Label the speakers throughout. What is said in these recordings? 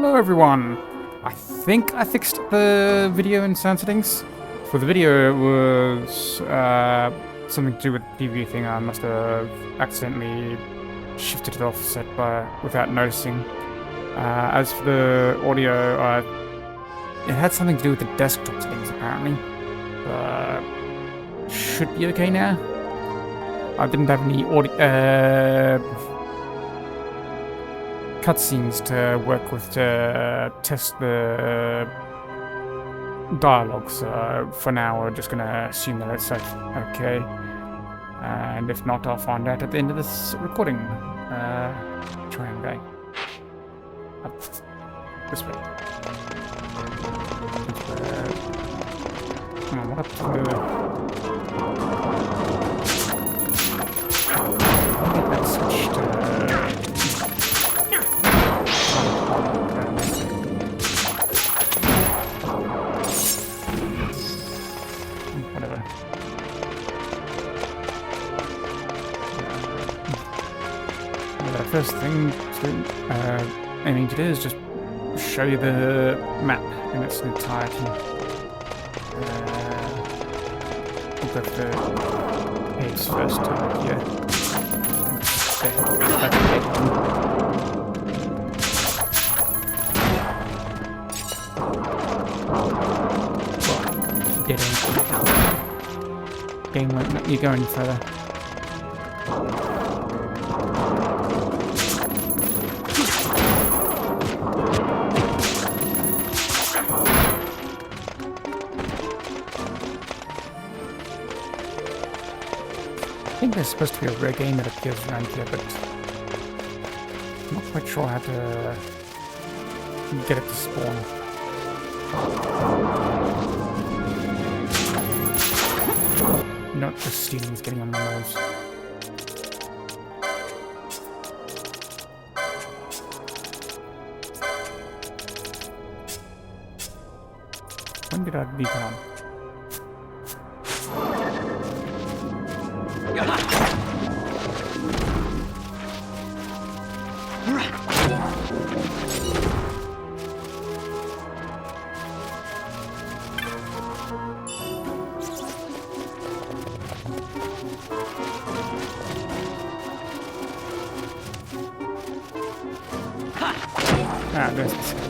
Speaker 1: Hello everyone! I think I fixed the video in Sandsea settings. For the video, it was something to do with the TV thing. I must have accidentally shifted it offset without noticing. As for the audio, it had something to do with the desktop settings apparently. Should be okay now. I didn't have any audio cutscenes to work with to test the dialogue, so for now we're just gonna assume that it's okay, and if not, I'll find out at the end of this recording. Which way am I going? Up this way. Come on, what up to get that switched whatever. The first thing I need to do is just show you the map in its entirety. We'll go for the page first here. Dead end. Game won't let you go any further. I think there's supposed to be a rare game that appears around here, but I'm not quite sure how to get it to spawn. Not just stealing is getting on my nerves. When did I become? Ah, there's the second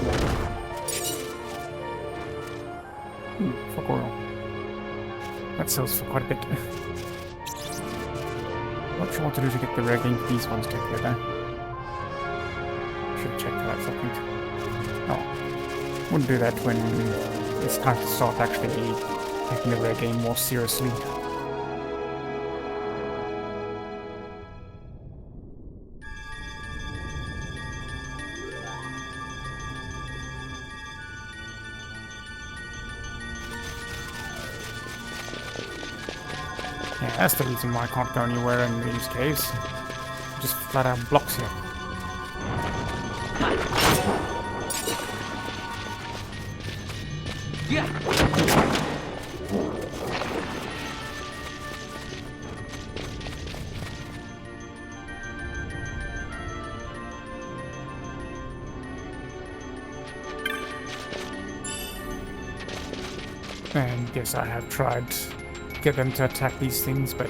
Speaker 1: one. Fuck oil. That sells for quite a bit. Not sure what to do to get the rare game for these ones together. Should check that, I think. Oh. Wouldn't do that when it's time to start actually taking the rare game more seriously. Yeah, that's the reason why I can't go anywhere in these caves. Just flat out blocks here. Yeah. And yes, I have tried get them to attack these things, but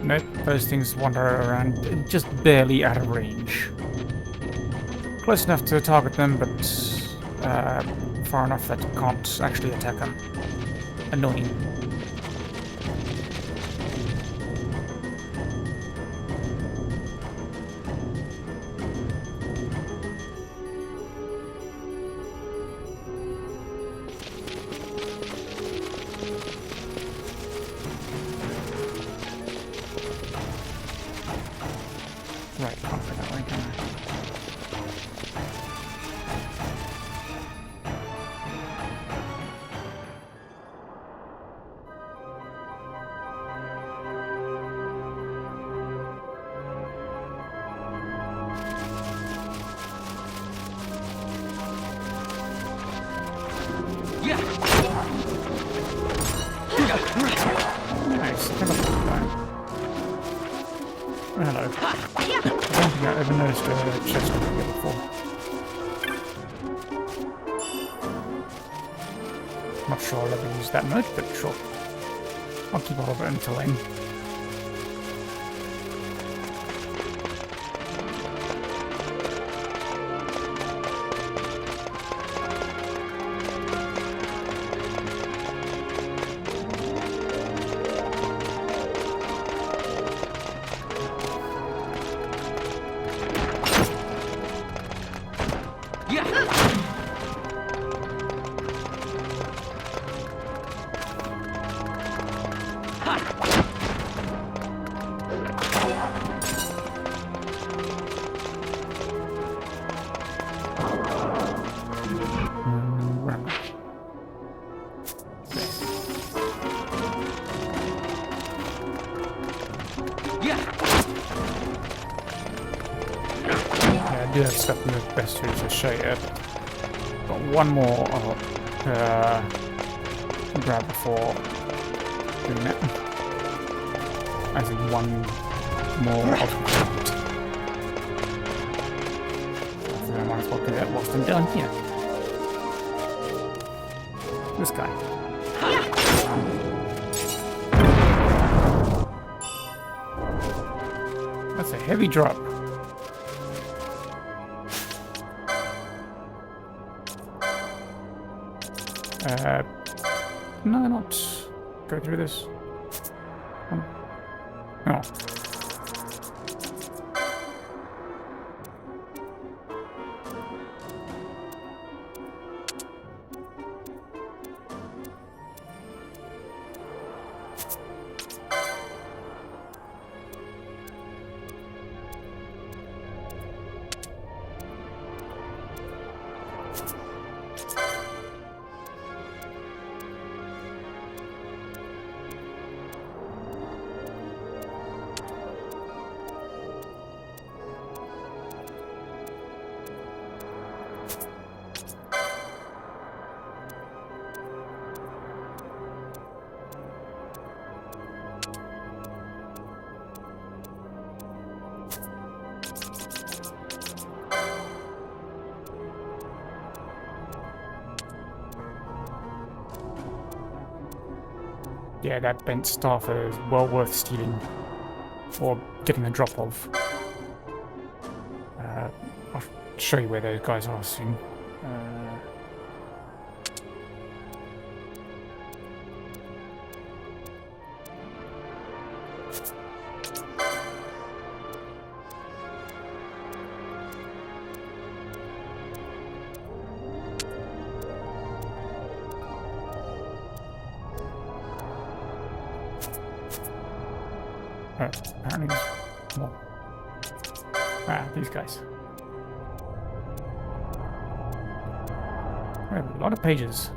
Speaker 1: nope, those things wander around just barely out of range. Close enough to target them, but far enough that you can't actually attack them. Annoying. Right, can't go that way, can I? Yeah. Nice. Hello. I don't think I ever noticed a chest over here before. Not sure I'll ever use that much, but sure. I'll keep all of it until then. I do have stuff in the best to show you. Got one more I'll grab before doing that. As in one more obstacle. So I might as well do that whilst I'm done here. This guy. That's a heavy drop. No, not go through this. Oh. Yeah, that bent staff is well worth stealing or getting a drop of. I'll show you where those guys are soon. Apparently there's more. These guys. We have a lot of pages.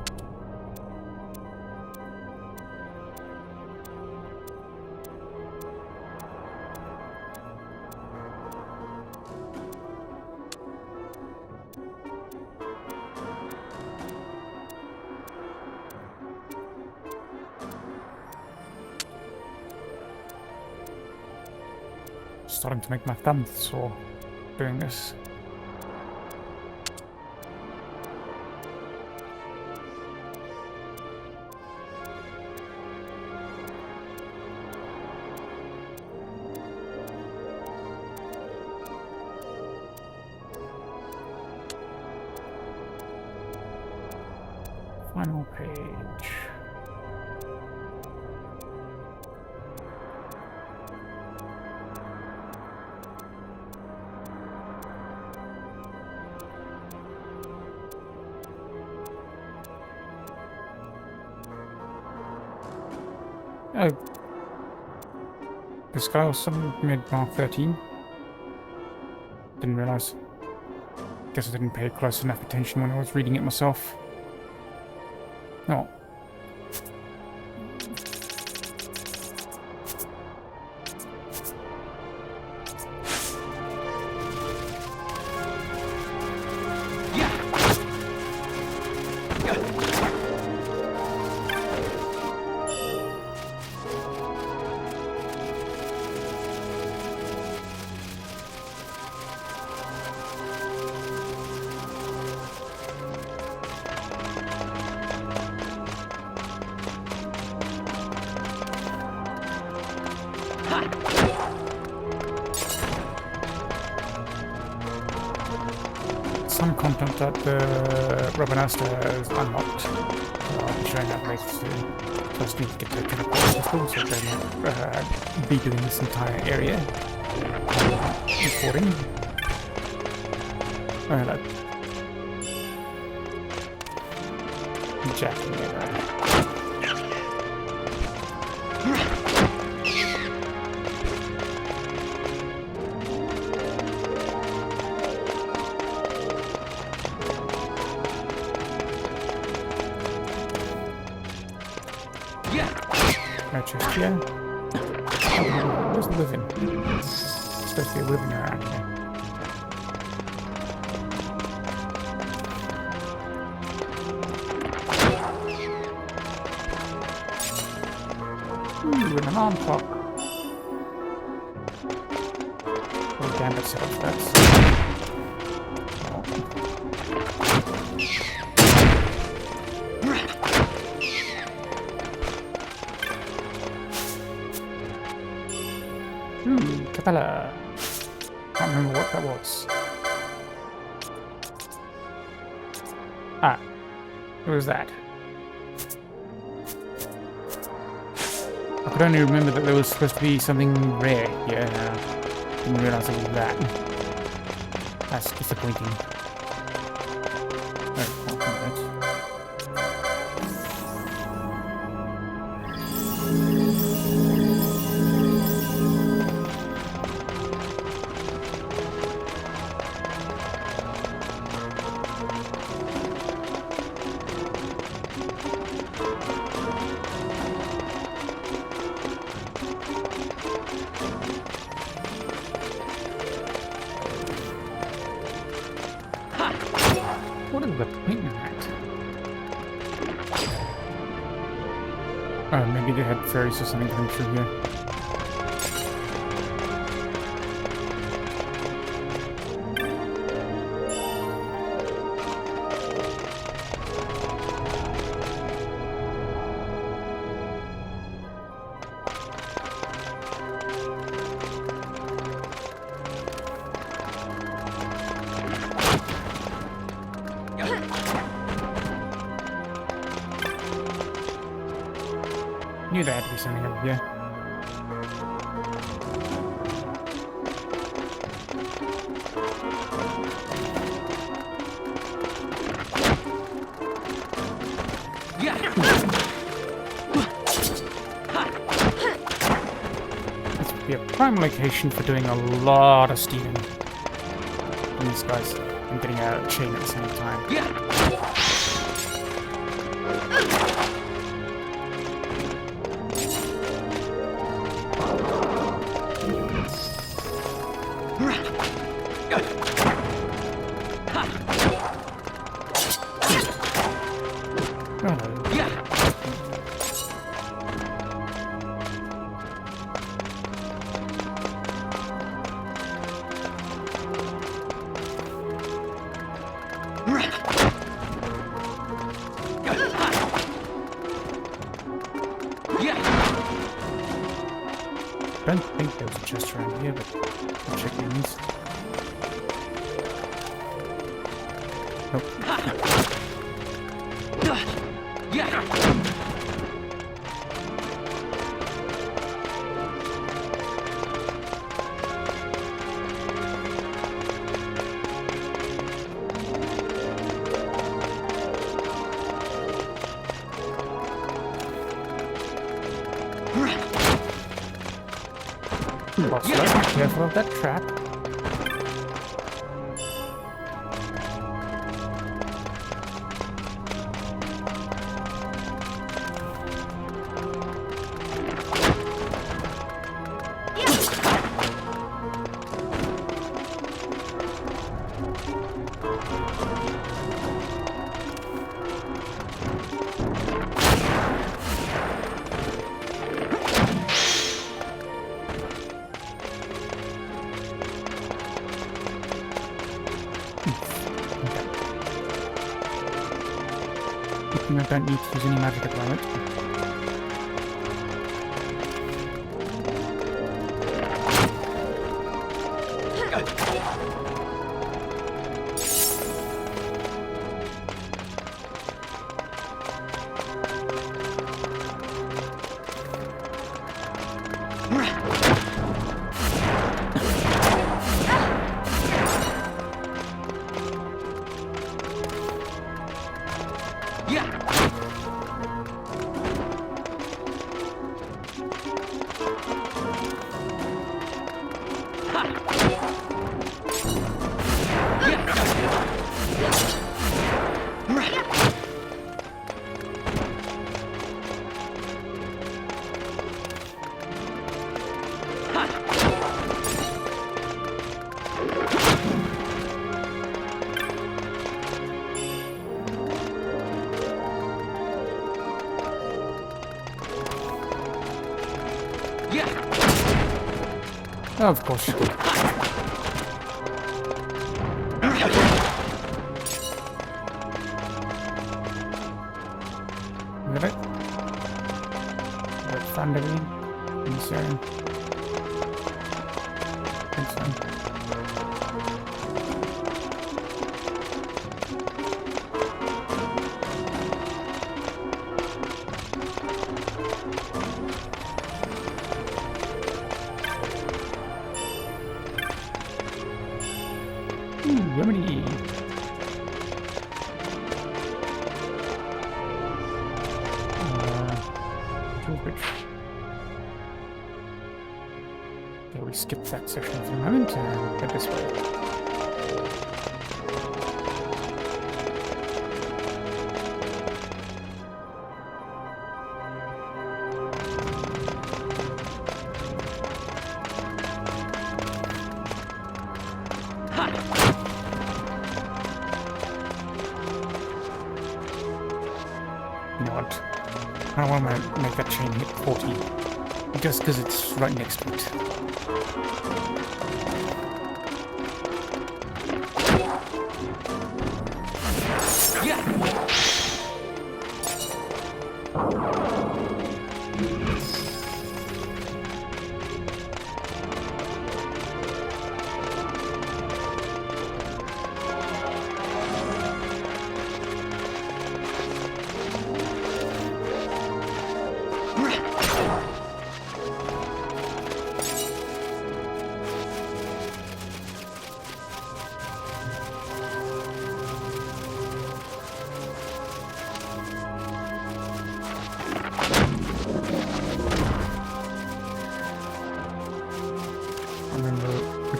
Speaker 1: Starting to make my thumb sore doing this. Final page. Oh, this guy was some mid-Mark 13. Didn't realise. Guess I didn't pay close enough attention when I was reading it myself. Oh. Some content that the rubber nest is unlocked. So I'll be showing that later soon. Just need to get the teleport crystal so then be doing this entire area. Recording. Oh, hello. Jacking it right. No chest here. Oh, where's the living? There's supposed to be a living around here. Ooh, an alarm clock. Oh, damn itself, that's... Capella. Can't remember what that was. Ah, what was that? I could only remember that there was supposed to be something rare here. Didn't realize it was that. That's disappointing. Oh, what is the point in that? Oh, maybe they had fairies or something coming through here. Knew there had to be something over here. This would be a prime location for doing a lot of stealing from these guys and getting a chain at the same time. I don't think there was a chest around here, but I'll check these. Nope. Boss, be careful of that trap. I don't need to use any magic at the moment. Oh, of course you do. Is that it? That found everything in this area? I think so. Remedy. Bridge. Okay, we skipped that section for the moment and head this way. You know what? I don't want to make that chain hit 40 just because it's right next to it.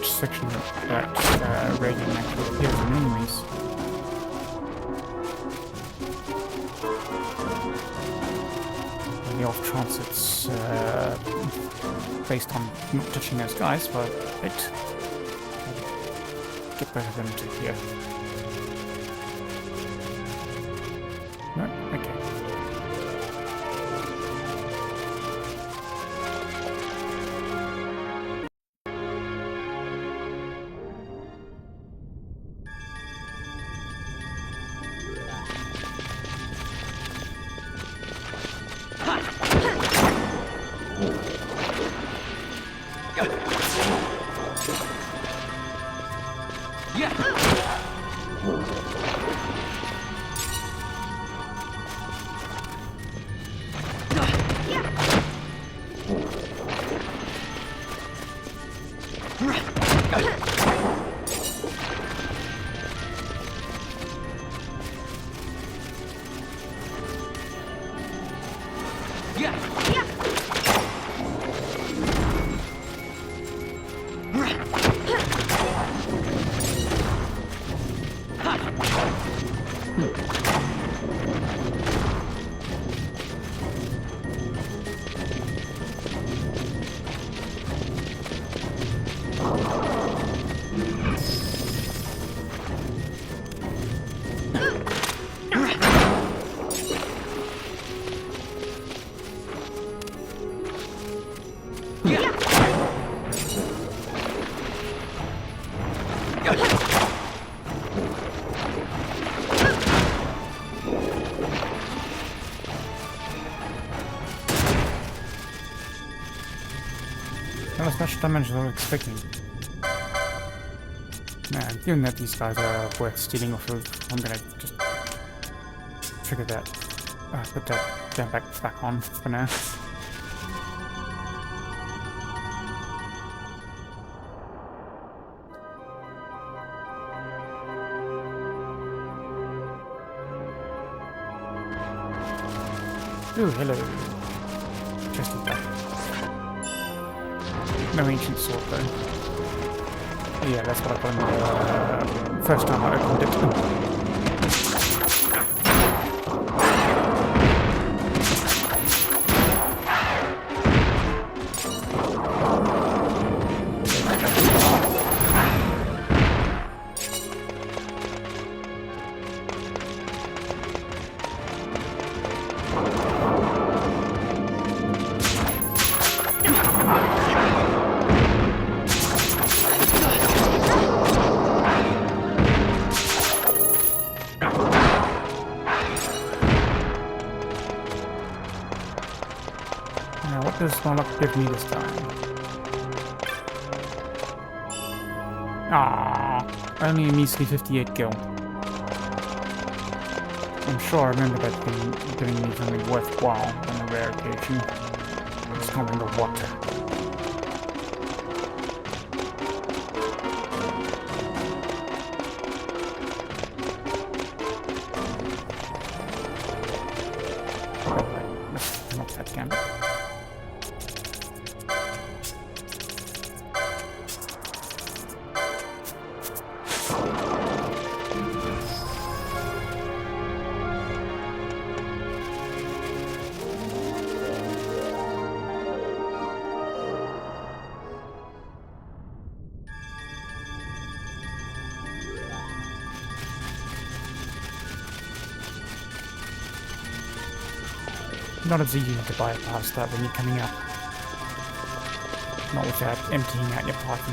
Speaker 1: Section that radiant actually appears in anyways. On the off chance it's based on not touching those guys, but it get better than to here. No? Okay. Not as much damage as I was expecting. Nah, given that these guys are worth stealing off of, I'm gonna just trigger that, put that down back on for now. Ooh, hello. Chest is back. No ancient sword though. Yeah, that's what I got in the first time I opened it. Now, what does my luck give me this time? Ah, only a measly 58 gil. I'm sure I remember that thing giving me something worthwhile on a rare occasion. I just can't remember what. Let's turn off that camera. Not as easy to bypass that when you're coming up. Not without emptying out your party.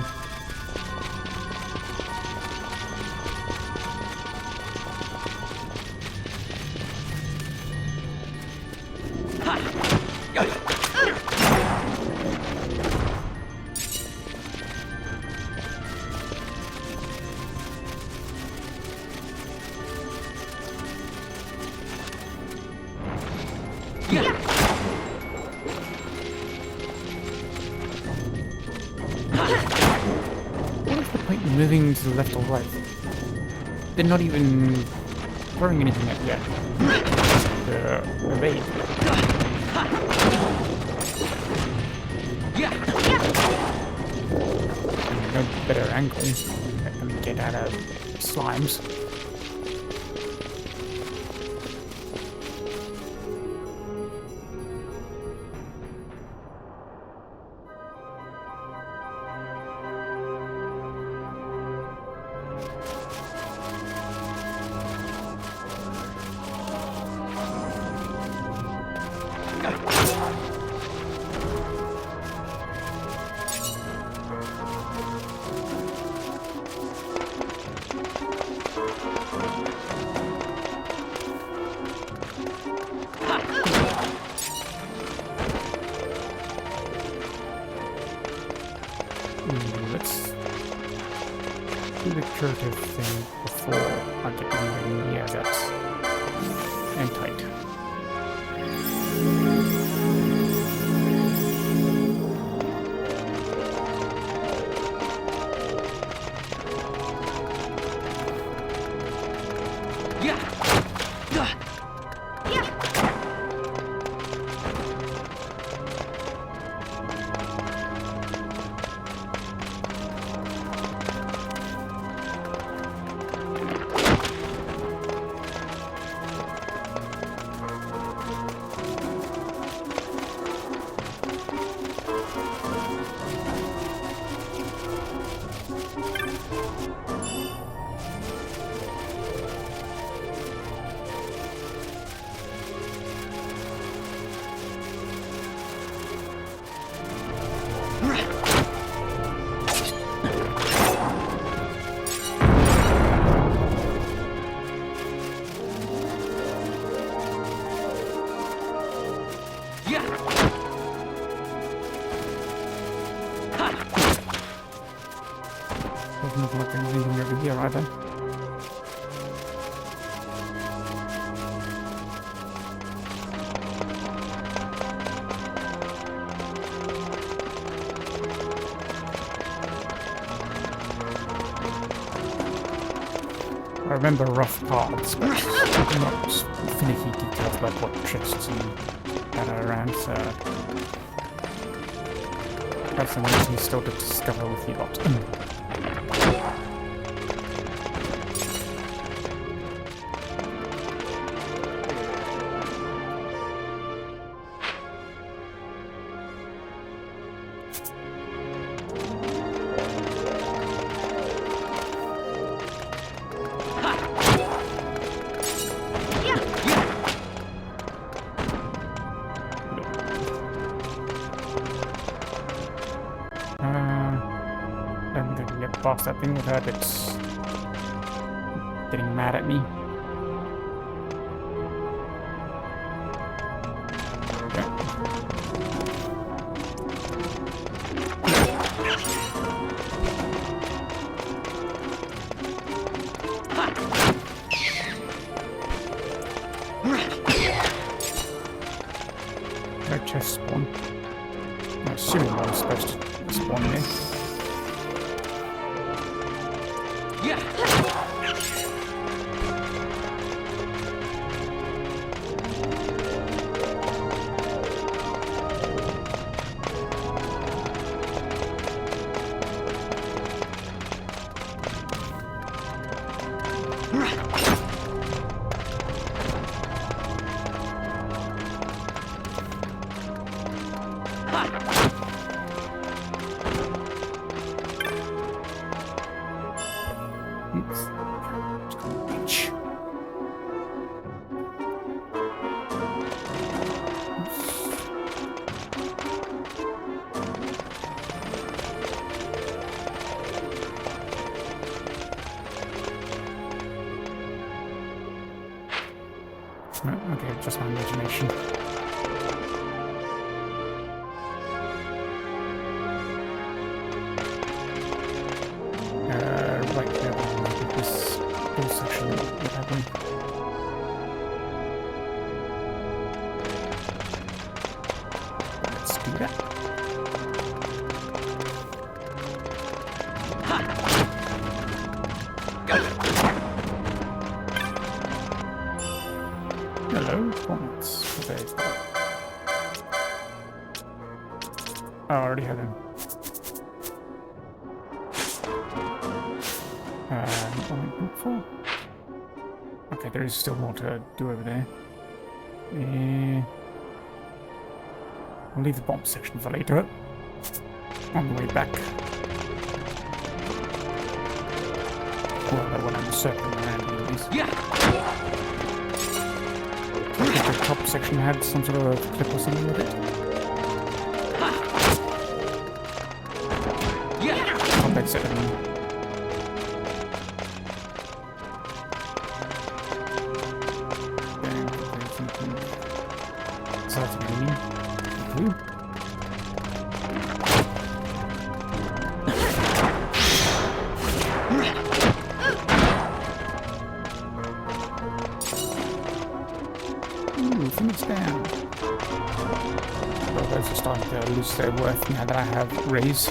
Speaker 1: What is the point in moving to the left or right? They're not even throwing anything at yet. Evade. No better angle that can get out of slimes. Let's do the curative thing before I get anywhere near that and tight. Doesn't look like there's anything over here either. I remember rough paths, but not finicky details about what chests and that are around, so that's something still to discover with you lot. I'm gonna get past that thing without it getting mad at me. There we go. No chest spawn. I assume I was supposed to spawn there. Okay, just my imagination. Right there, I think this whole section would happen. Let's do that. Hello, points. What is that? Oh, I already had him. 1.4. Okay, there is still more to do over there. I'll leave the bomb section for later. On the way back. Well, when I'm circling around at least. Yeah. I think the top section had some sort of clip or something with it. Yeah. Combat section. Finish down. Well, those are starting to lose their worth now that I have raise.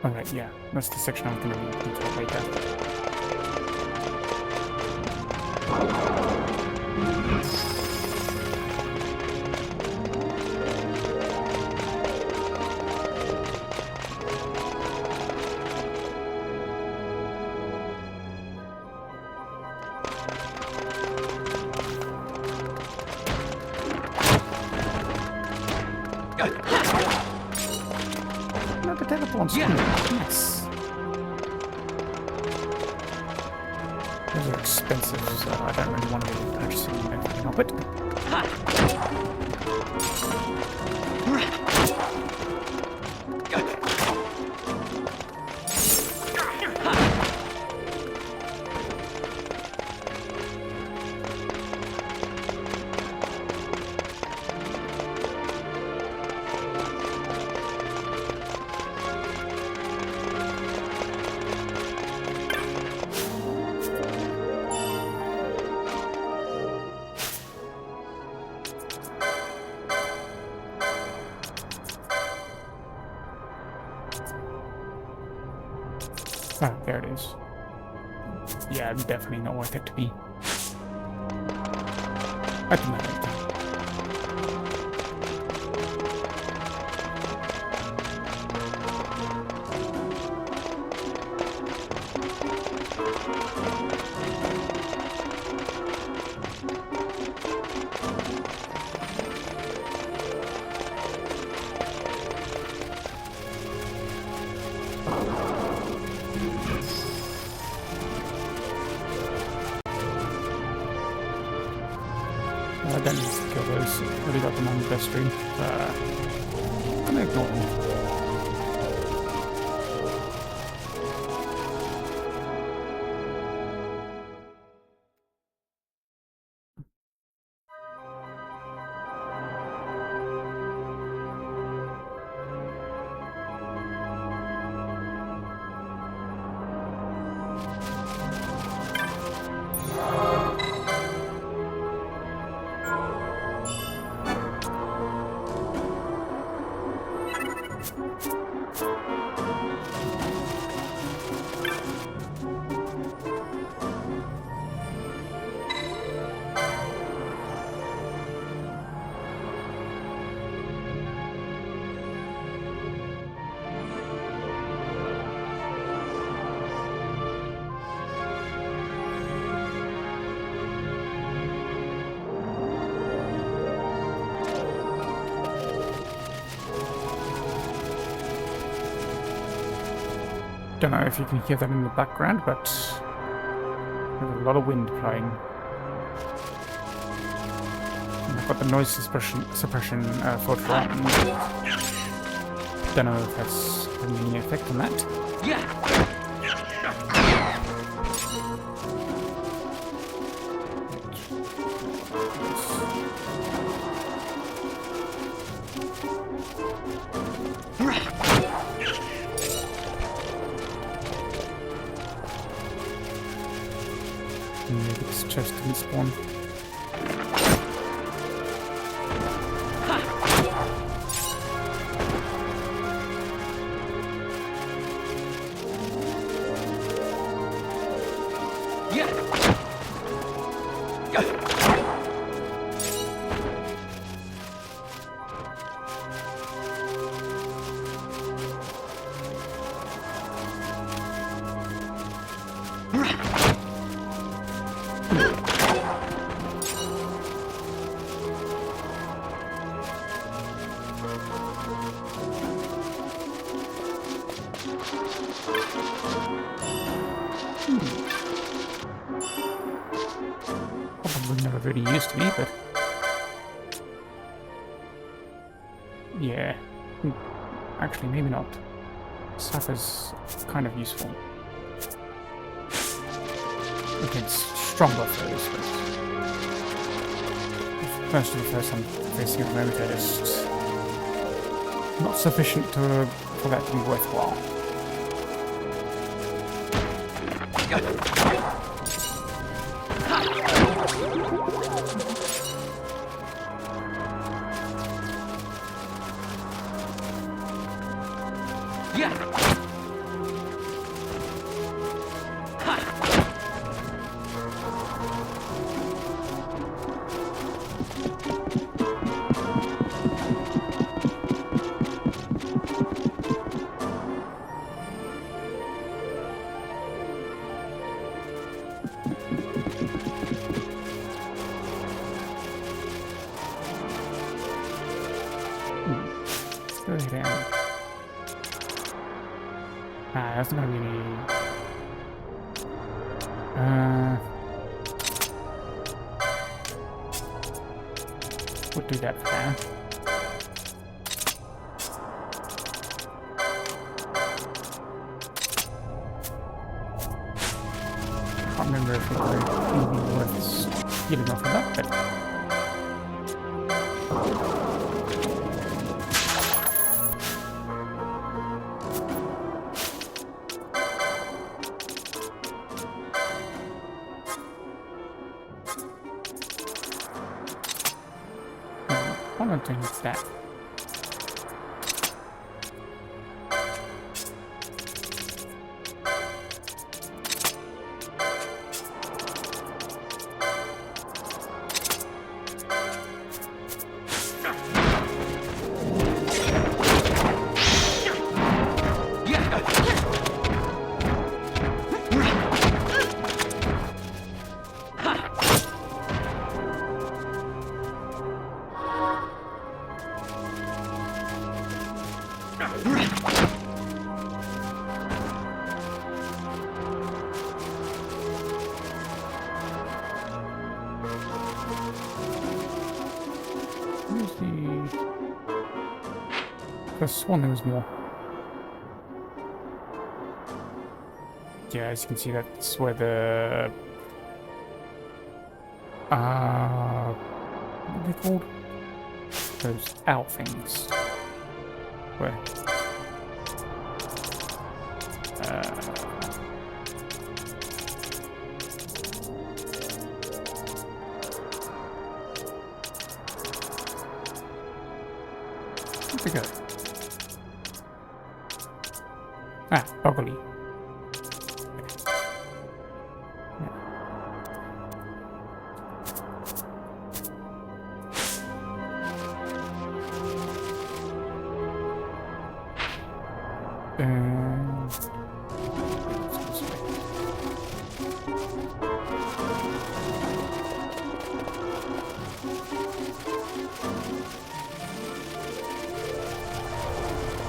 Speaker 1: Alright, yeah, that's the section I'm going to be into later. Another teleport screen. Yes. Those are expensive, so I don't really want to be purchasing anything of it. Oh, there it is. Yeah, definitely not worth it to me. At the moment. I don't need to kill those. I already got them on the best stream. I'm gonna ignore them. Don't know if you can hear that in the background, but there's a lot of wind blowing. And I've got the noise suppression filter on. Don't know if that's having any effect on that.
Speaker 2: Yeah.
Speaker 1: Maybe this chest didn't spawn. Probably never really used to me, but yeah, actually maybe not. Sapphir's kind of useful against stronger foes, but most of the foes I'm facing at the moment are just not sufficient for that to be worthwhile. Let's go down. That's not gonna be any. We'll do that for now. I can't remember if it was anything worth getting off of that, but. I'm not doing that. Where's the... I sworn there was more. Yeah, as you can see, that's where the... what are they called? Those owl things. Where? Where'd they go? Ah, broccoli.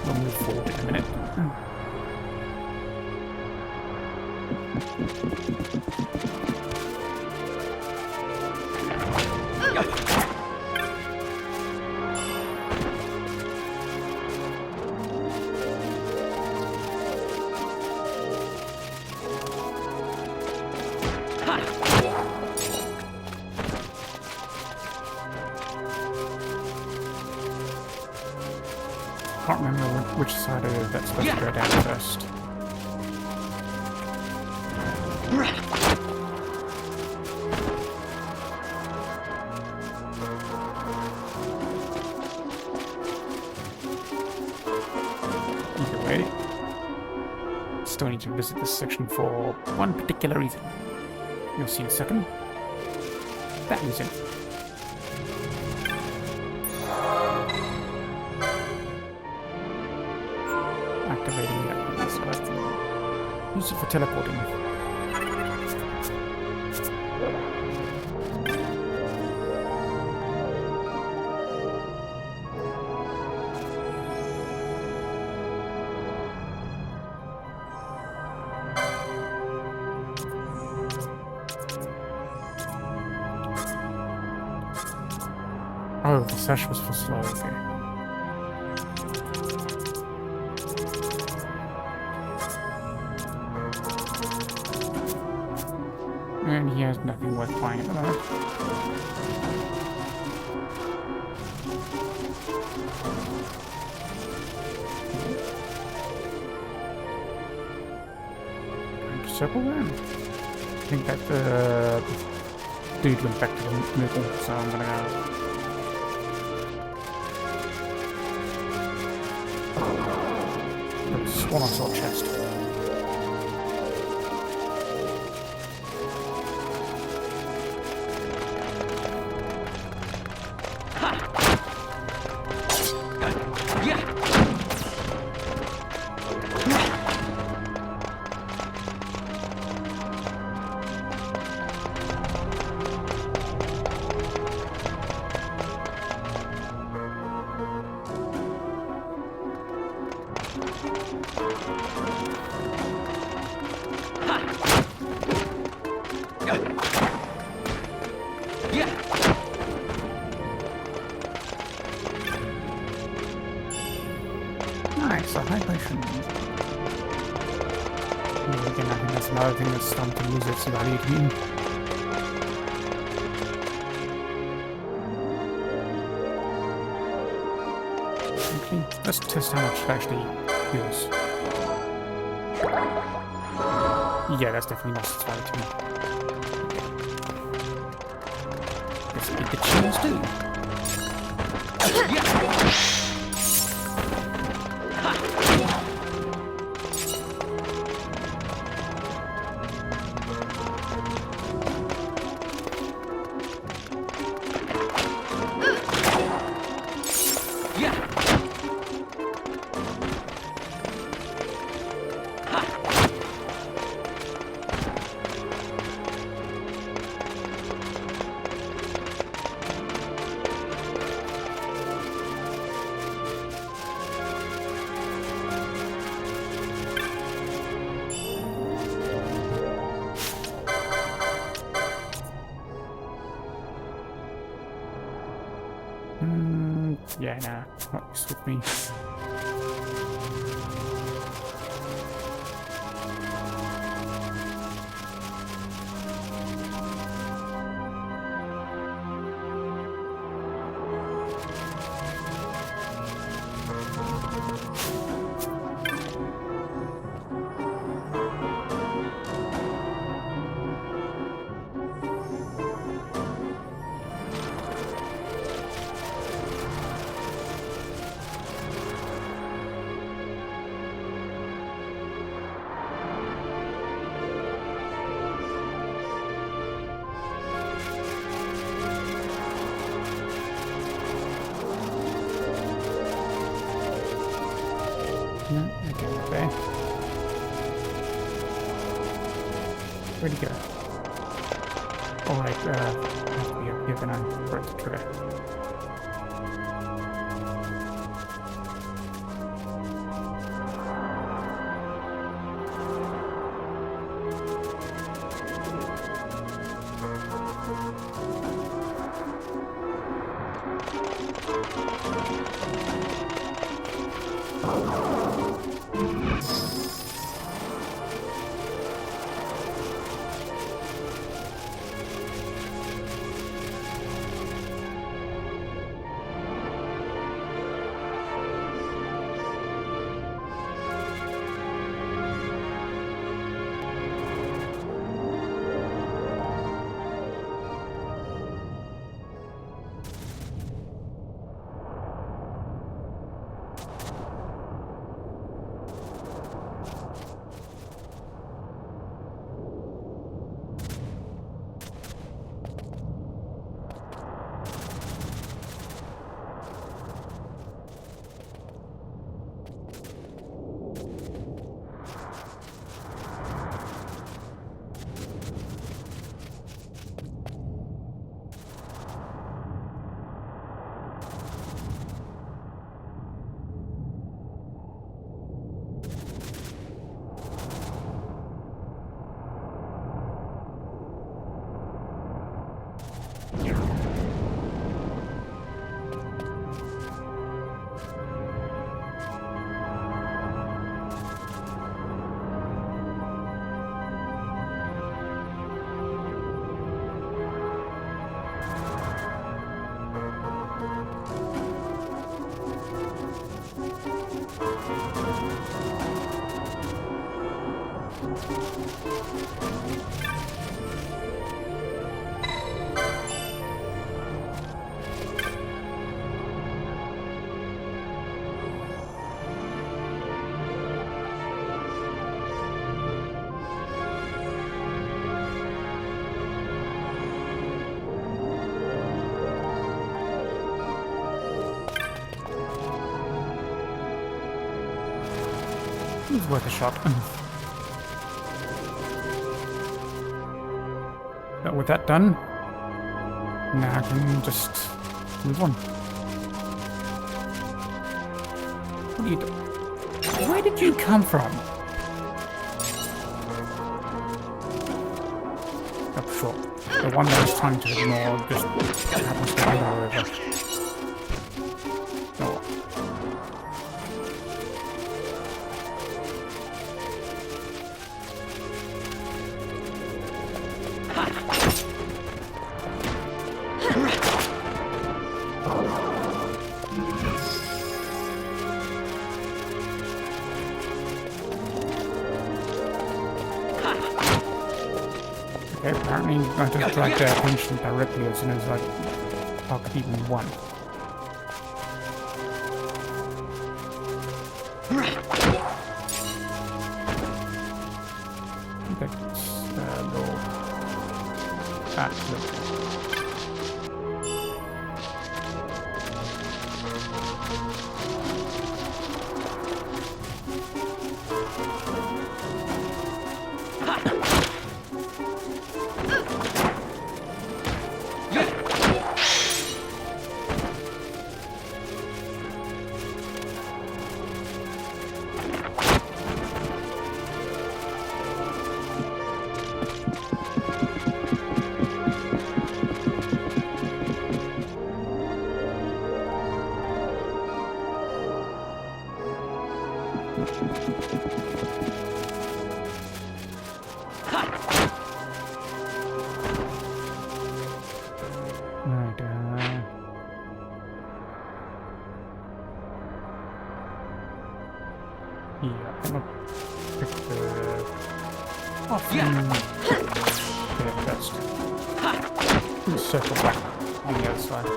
Speaker 1: We'll move forward in a minute. I can't remember which side of that's supposed to go down first. Either way, still need to visit this section for one particular reason. You'll see in a second. That reason. Activating that, so I can use it for teleporting. Oh, the sash was for slow, okay. And he has nothing worth buying at the moment. Going to circle then. I think that the dude went back to the middle, so I'm gonna go. Swan on sword chest. Nice, a hydration. Again, I think that's another thing that's starting to lose its value to me. Okay, let's test how much it actually heals. Yeah, that's definitely lost its value to me. Let's eat the cheese too. Yeah, nah, not this with me. Okay. Where'd he go? Oh, right, have to be up here, can I? For it to trigger. It's worth a shot. But with that done, now I can just move on. What are you doing? Where did you come from? Oh, sure. The one that I was trying to ignore just happens to be over. Oh. Okay, apparently I just drag their attention directly as soon as I target even one. Let's go. Look. Right, yeah, I'm gonna pick the off there first. Circle back on the other side.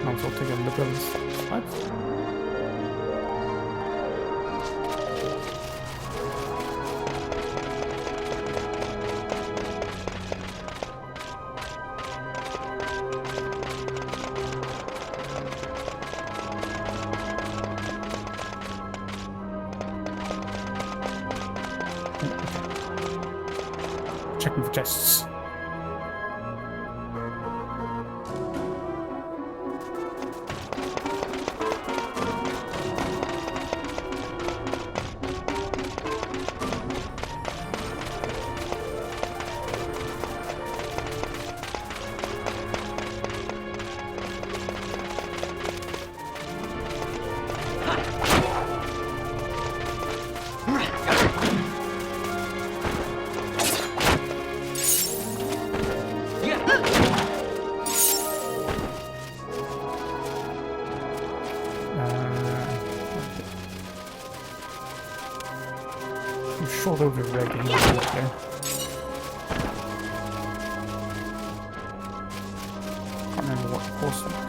Speaker 1: Might as well take a look at this side. Checking for chests. I'm sure those are regular there. Can't remember what course we did.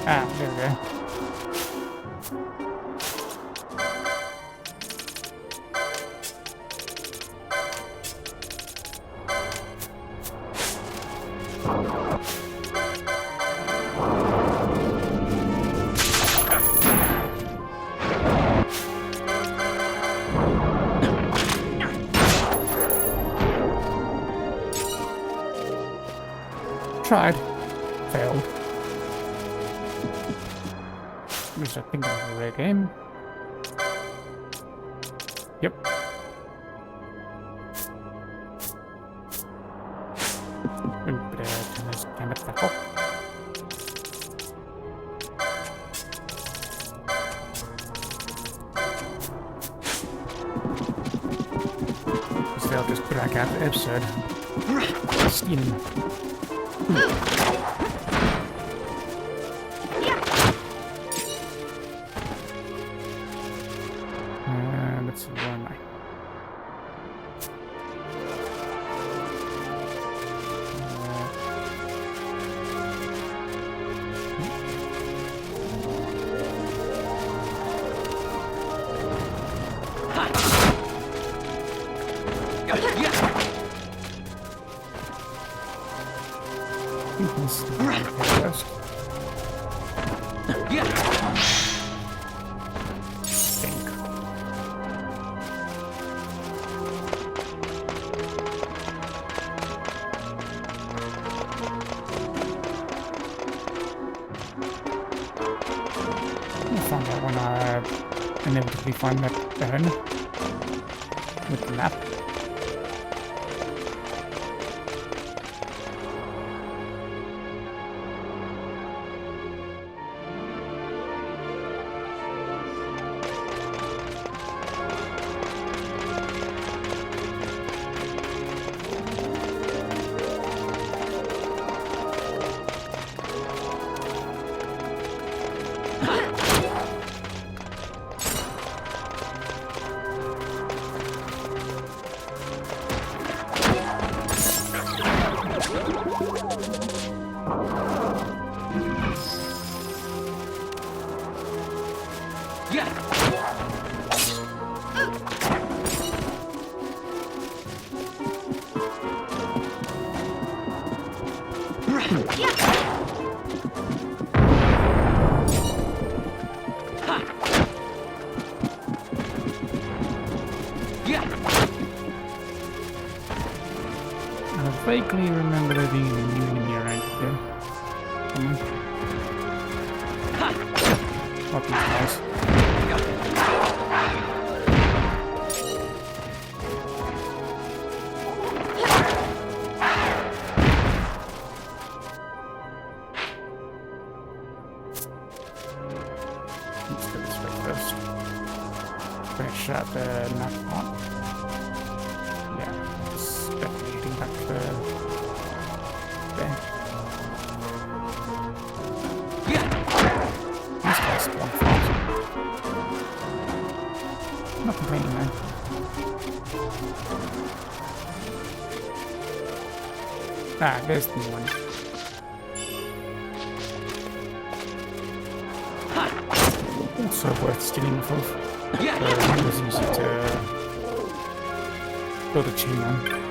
Speaker 1: Ah, there we go. Tried. Failed. At least I think that was a rare game. Yep. Turn this camera back up. Because they'll just drag out the episode. Steam. Let's see, where am I? First. I'll find out when I inevitably find that urn with the map. vaguely remember there being an enemy around here. Not these guys. Let's go this way first. Finish out the map part. Yeah, it's definitely heading back there. These guys spawn fast. I'm not complaining, man. Ah, there's the one. Also worth stealing off of. It was easy to build a chain on.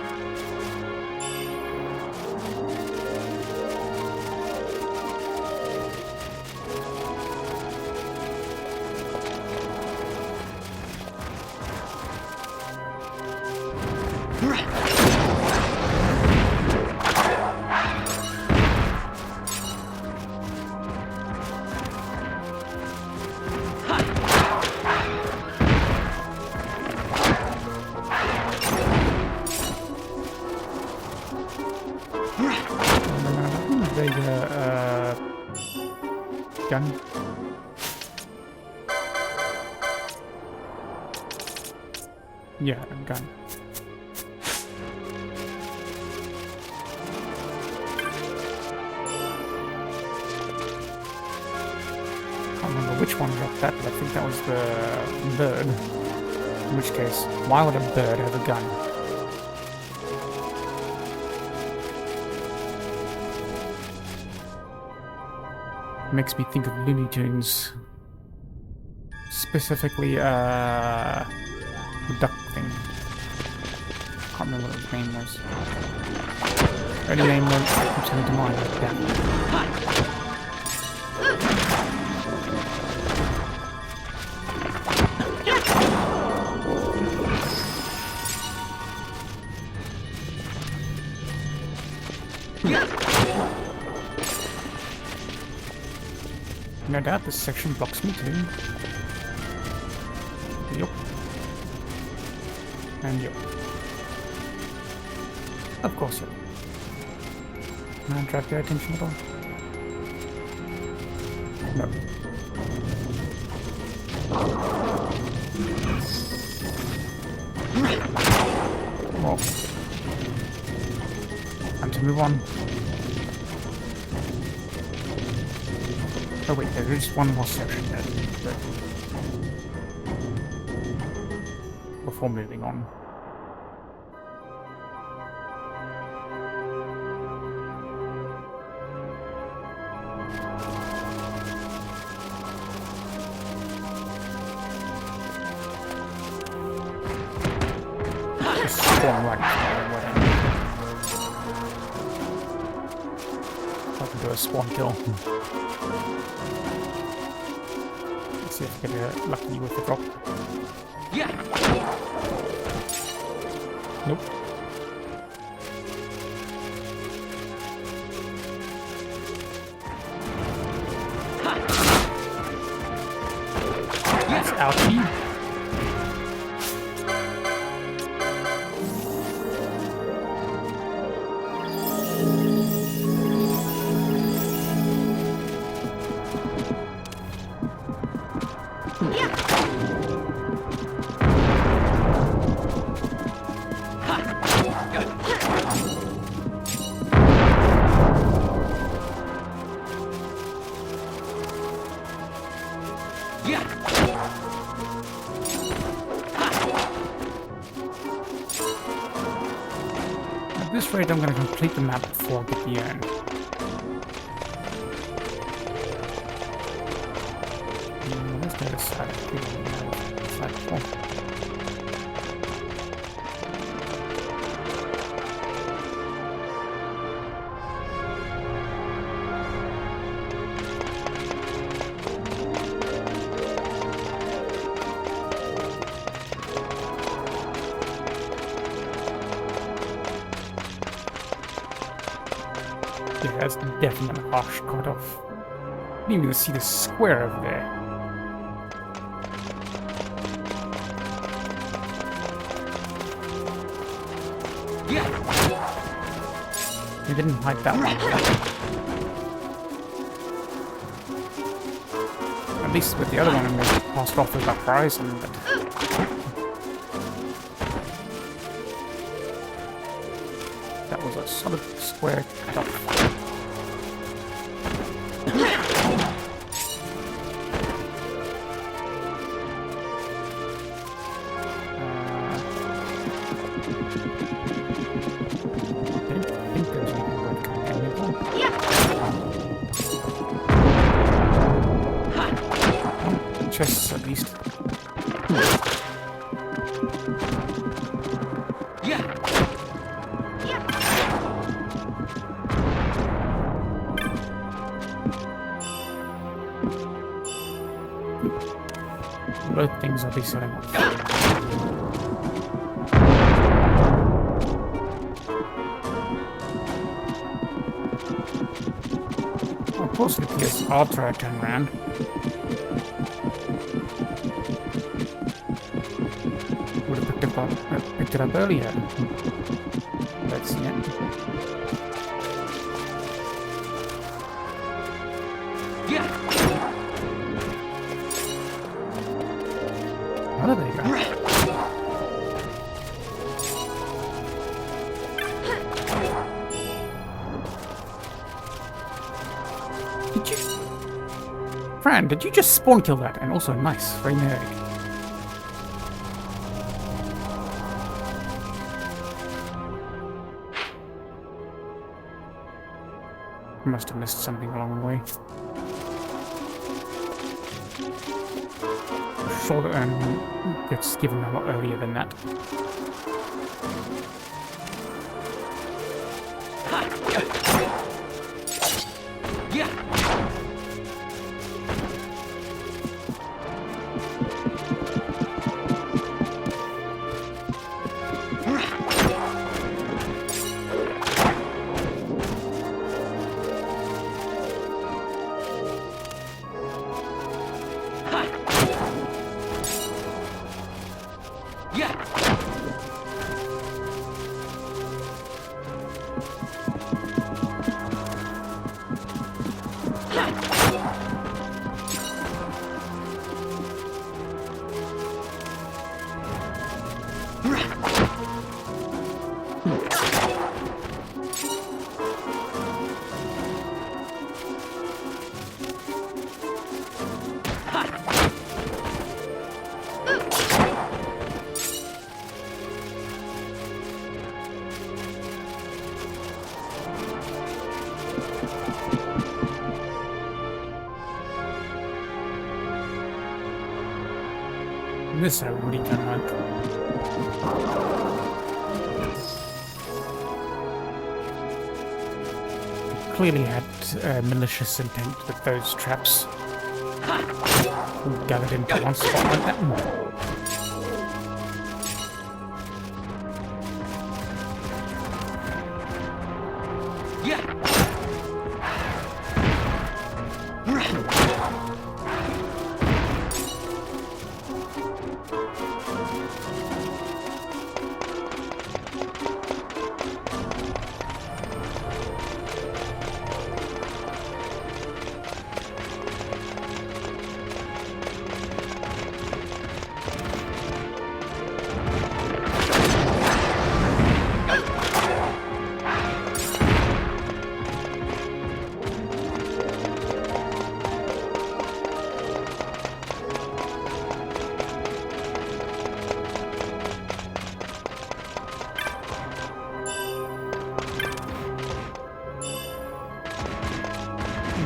Speaker 1: Gun. Yeah, a gun. Can't remember which one dropped that, but I think that was the bird. In which case, why would a bird have a gun? Makes me think of Looney Tunes. Specifically, the duck thing. Can't remember what his name was. Any name was keeps coming to mind. Yeah. No doubt this section blocks me too. Yup. And yup. Of course, yup. Can I attract their attention at all? No. Well. Time to move on. Oh wait, there is one more section there. Before moving on. Just spawn right there. I can do a spawn kill. See if I can get lucky with the drop. Yeah. Nope. That's ouchie. At this rate, I'm going to complete the map before I get the urn. Let's go this side. Yeah, that's definitely a harsh cutoff. I didn't even see the square over there. They didn't hide that one. At least with the other one, they passed off with that horizon, but... That was a solid square cutoff. Chests at least. Both things I'll be selling off. Of course, it appears after I turn around. Would have picked it up earlier. Let's see it. Oh, there you go. Did you... Fran, did you just spawn kill that? And also, nice. Very nerdy. Must have missed something along the way. Sure that gets given a lot earlier than that. This I really don't like. Clearly had malicious intent with those traps. Gathered into one spot like that.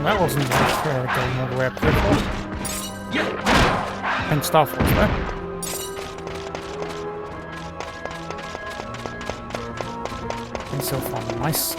Speaker 1: That wasn't like going all the way up there. And Star Force, though. And so far, nice.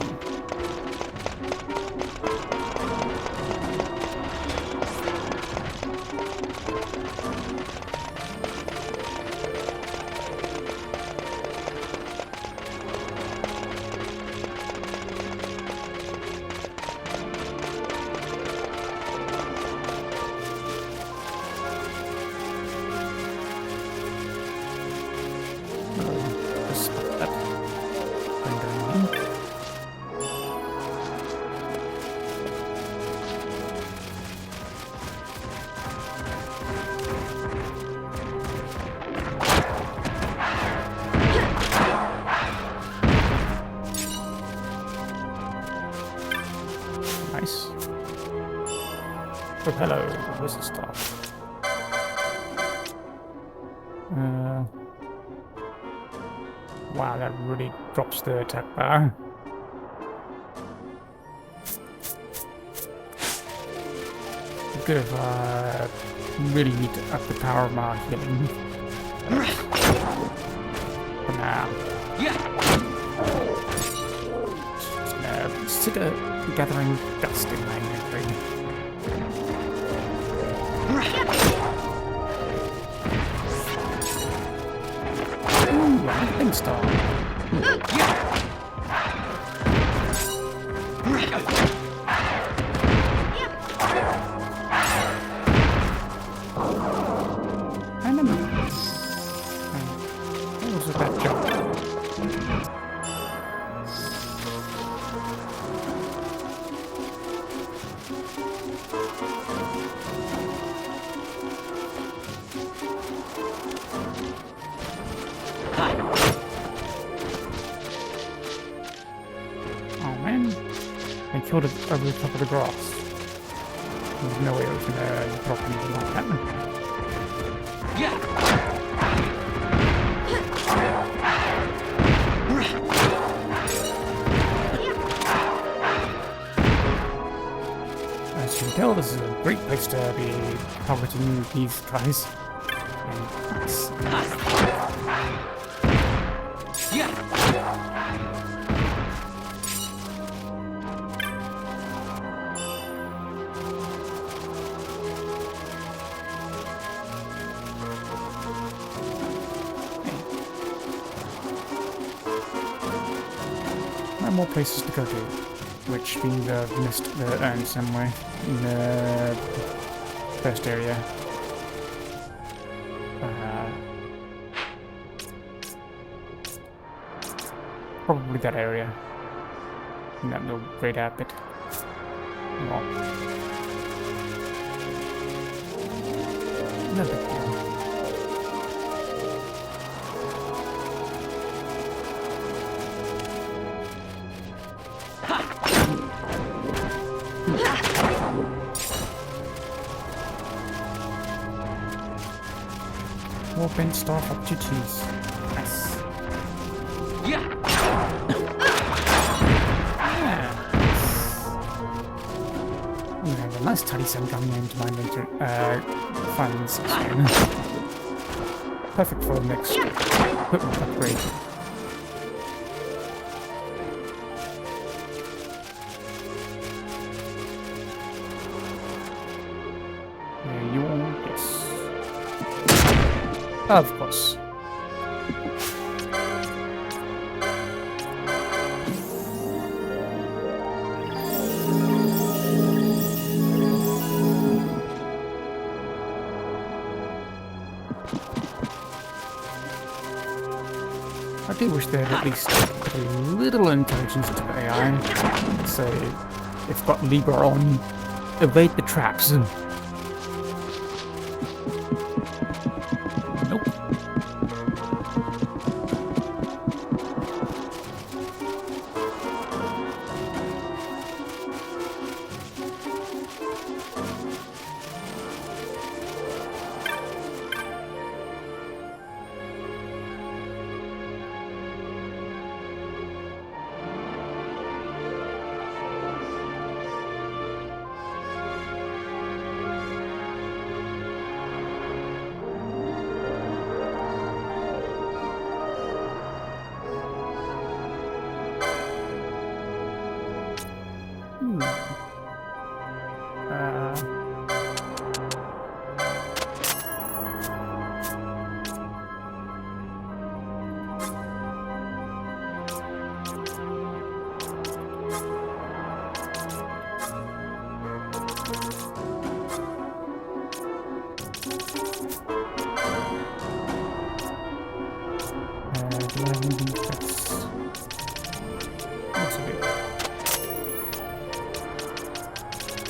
Speaker 1: Oh, hello, this is stuff. Wow, that really drops the attack bar. Good if I really need to up the power of my healing. For now. Just gonna consider gathering dust in my inventory. Ooh, lightning star. What was that jump? Oh man, they killed it over the top of the grass. There's no way it was gonna drop anything like that. As you can tell, this is a great place to be targeting these guys. And that's there are more places to go to, which means I've missed the urn somewhere in the first area. Probably that area. In that little great outfit. Well, no big deal. More bent staff up to cheese. Nice. I'm gonna have a nice tidy sum coming into my inventory, funds soon. Perfect for the next equipment upgrade. There you are, yes. Of course. I do wish they had at least a little intelligence to AI. Say, if got Libra on, evade the traps. Nope.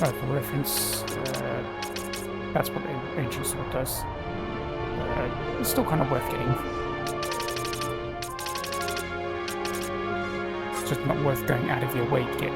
Speaker 1: Oh, for reference, that's what ancient sword does. It's still kind of worth getting. It's just not worth going out of your way to get.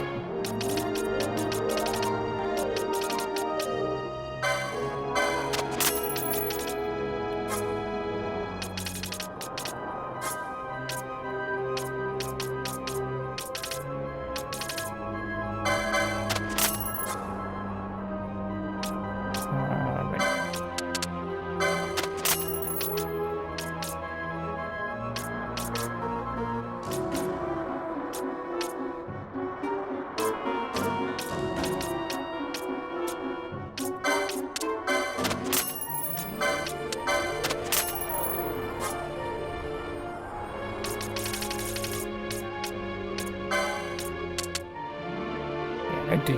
Speaker 1: do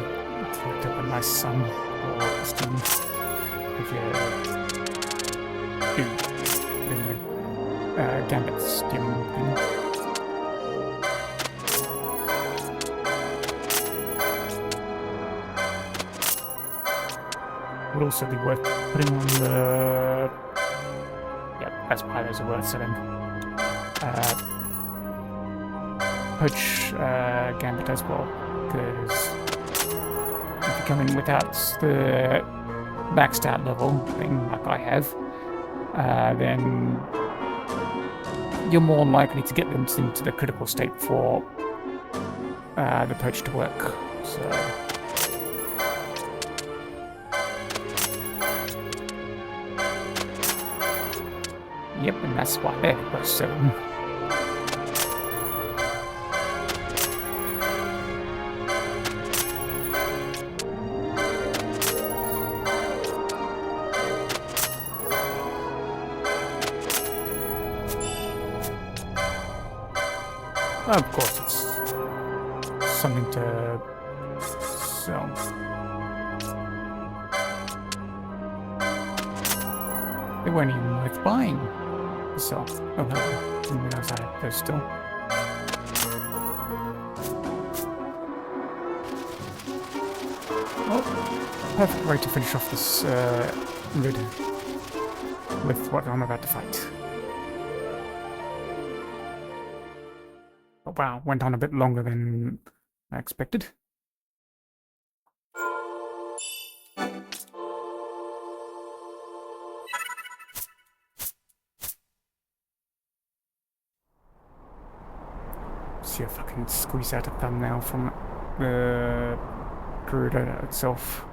Speaker 1: collect up a nice sum or steam if you do the gambit steam thing. Would also be worth putting on the... yeah, that's why those are worth selling. Poach gambit as well, because if you come in without the maxed out level thing like I have, then you're more likely to get them into the critical state for the poach to work. So yep, and that's why they're worth selling. Of course, it's something to sell. They weren't even worth buying. So, oh no, didn't realize I had those still. Oh, perfect way to finish off this rid with what I'm about to fight. Oh, wow, went on a bit longer than I expected. See if I can squeeze out a thumbnail from the Garuda itself.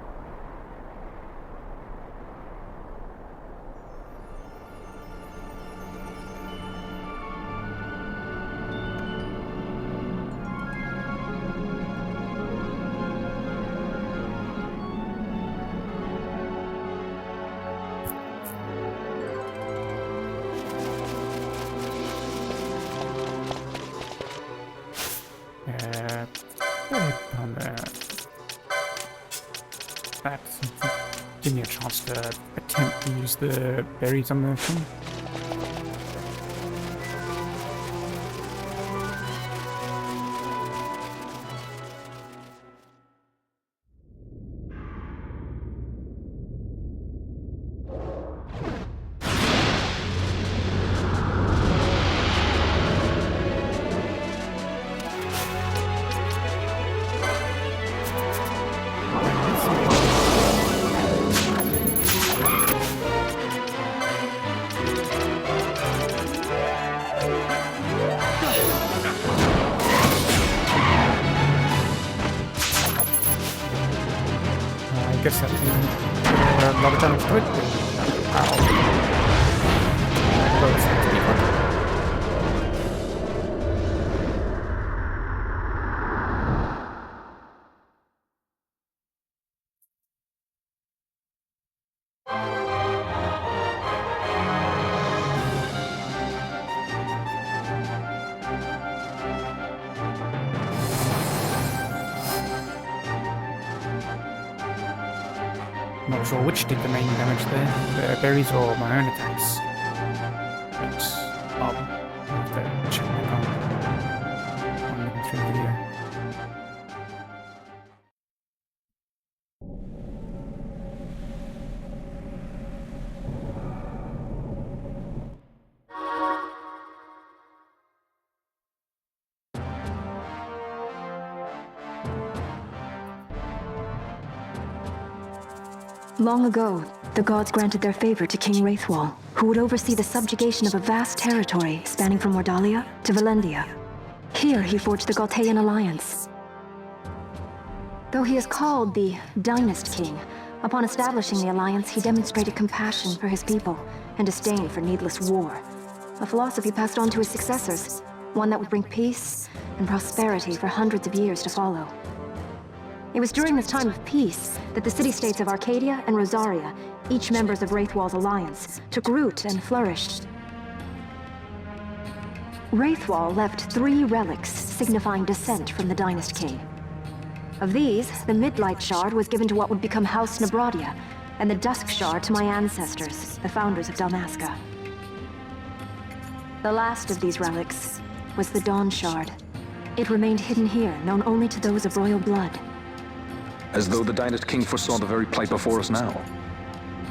Speaker 1: That give me a chance to attempt to use the berries on the thing. I guess that means a lot of damage to it. Not sure which did the main damage there, the berries or my own attacks. But I'll have to check that out when looking through the video.
Speaker 2: Long ago, the gods granted their favor to King Wraithwall, who would oversee the subjugation of a vast territory spanning from Mordalia to Valendia. Here he forged the Galtean alliance. Though he is called the Dynast King, upon establishing the alliance he demonstrated compassion for his people and disdain for needless war. A philosophy passed on to his successors, one that would bring peace and prosperity for hundreds of years to follow. It was during this time of peace that the city-states of Arcadia and Rosaria, each members of Wraithwall's alliance, took root and flourished. Wraithwall left 3 relics signifying descent from the Dynast King. Of these, the Midlight Shard was given to what would become House Nabradia, and the Dusk Shard to my ancestors, the founders of Dalmasca. The last of these relics was the Dawn Shard. It remained hidden here, known only to those of royal blood.
Speaker 3: As though the Dynast King foresaw the very plight before us now.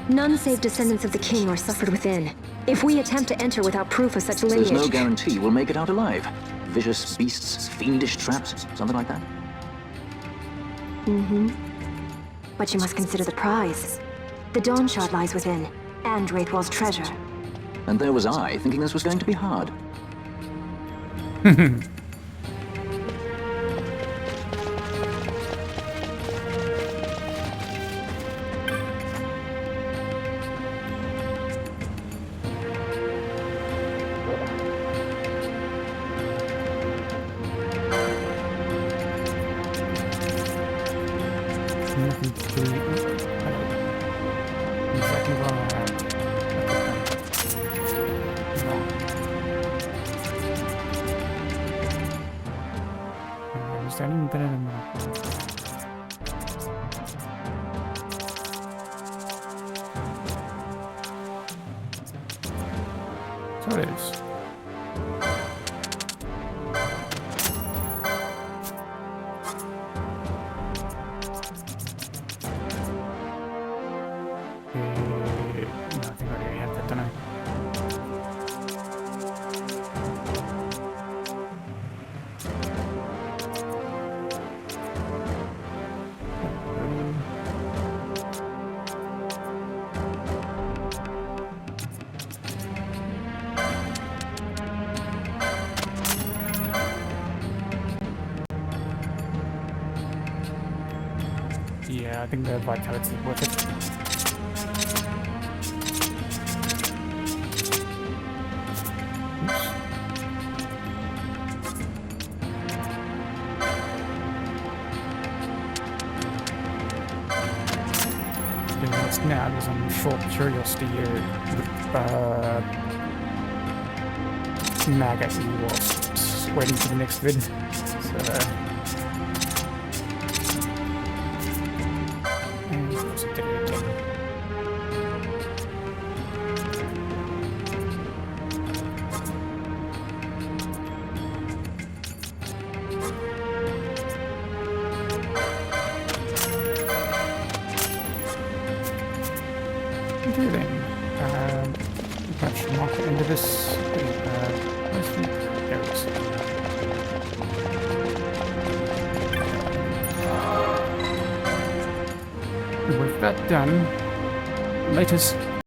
Speaker 2: None save descendants of the king are suffered within. If we attempt to enter without proof of such lineage...
Speaker 4: There's no guarantee we'll make it out alive. Vicious beasts, fiendish traps, something like that?
Speaker 2: But you must consider the prize. The Dawn Shard lies within, and Wraithwall's treasure.
Speaker 4: And there was I, thinking this was going to be hard.
Speaker 1: Nothing to do. Exactly what I had. No. Standing better than that. So it is. Yeah, I think the vitality is worth it. Doing this now because I'm short curiosity with mag at you whilst waiting for the next vid. So perhaps mark the end of this. There it is. With that done, latest.